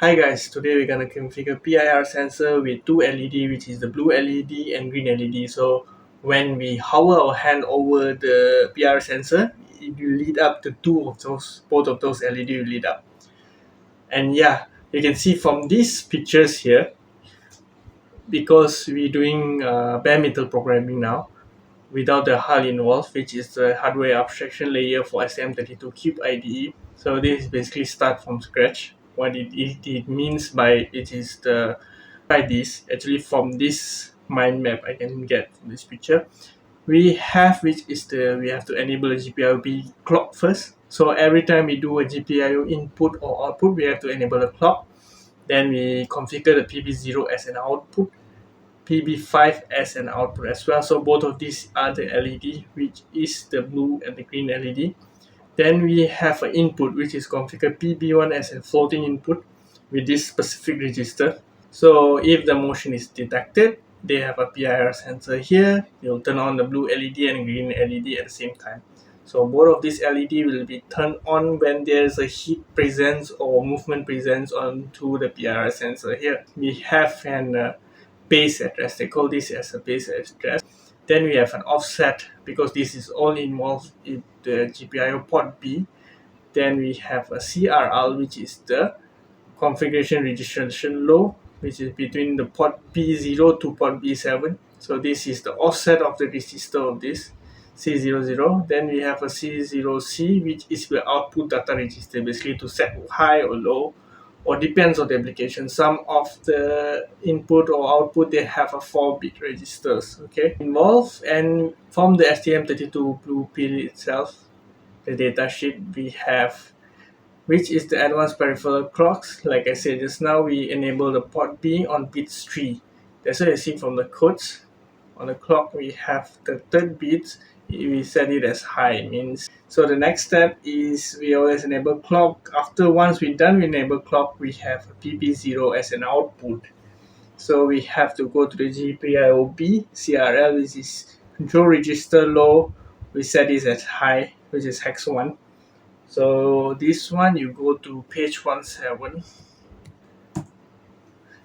Hi guys, today we're gonna configure PIR sensor with two LED, which is the blue LED and green LED. So when we hover our hand over the PIR sensor, it will lead up to both of those LED will lead up. And yeah, you can see from these pictures here, because we're doing bare metal programming now, without the HAL involved, which is the hardware abstraction layer for STM32Cube IDE. So this is basically start from scratch. What it means by it is the by this actually from this mind map I can get from this picture. We have we have to enable a GPIO clock first. So every time we do a GPIO input or output, we have to enable a clock. Then we configure the PB0 as an output, PB5 as an output as well. So both of these are the LED, which is the blue and the green LED. Then we have an input, which is configured PB1 as a floating input with this specific register. So if the motion is detected, they have a PIR sensor here. You'll turn on the blue LED and green LED at the same time. So both of these LED will be turned on when there's a heat presence or movement presence onto the PIR sensor here. We have an base address. They call this as a base address. Then we have an offset because this is all involved in the GPIO port B. Then we have a CRL, which is the configuration registration low, which is between the port B0 to port B7. So this is the offset of the resistor of this C00. Then we have a C0C, which is the output data register, basically to set high or low, or depends on the application. Some of the input or output they have a 4-bit registers, okay, involved. And from the STM32 Blue Pill itself, the datasheet we have, which is the advanced peripheral clocks. Like I said just now, we enable the port B on bits 3. That's what you see from the codes. On the clock, we have the third bit, we set it as high, means. So the next step is we always enable clock. After once we're done with enable clock, we have a PB0 as an output. So we have to go to the GPIOB CRL, which is control register low. We set it as high, which is hex 1. So this one, you go to page 17.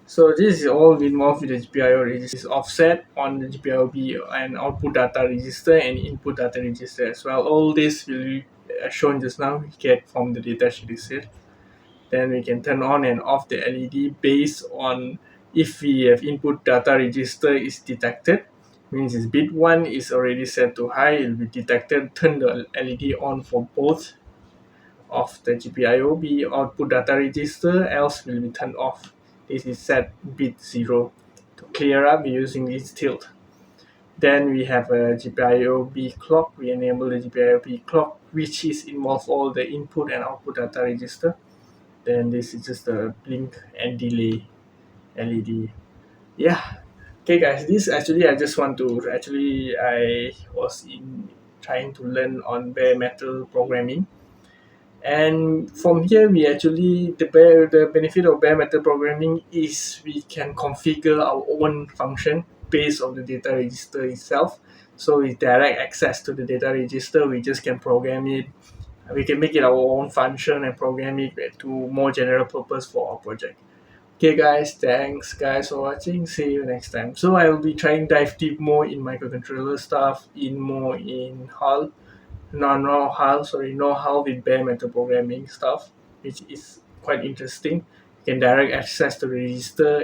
So this is all involved with the GPIO register. It's offset on the GPIOB and output data register and input data register as well. All this will be shown just now, we get from the datasheet itself. Then we can turn on and off the LED based on if we have input data register is detected. Means it's bit 1 is already set to high, it will be detected, turn the LED on for both of the GPIOB output data register, else will be turned off. This is set bit 0. To clear up, we're using this tilt. Then we have a GPIOB clock. We enable the GPIOB clock, which is involve all the input and output data register. Then this is just the blink and delay LED. Yeah. Okay guys, this actually I just want to I was in trying to learn on bare metal programming. And from here, we actually the benefit of bare metal programming is we can configure our own function based on the data register itself. So with direct access to the data register, we just can program it. We can make it our own function and program it to more general purpose for our project. Okay guys, thanks guys for watching. See you next time. So I will be trying dive deep more in microcontroller stuff, more in HAL, know-how with bare metal programming stuff, which is quite interesting. You can direct access to the register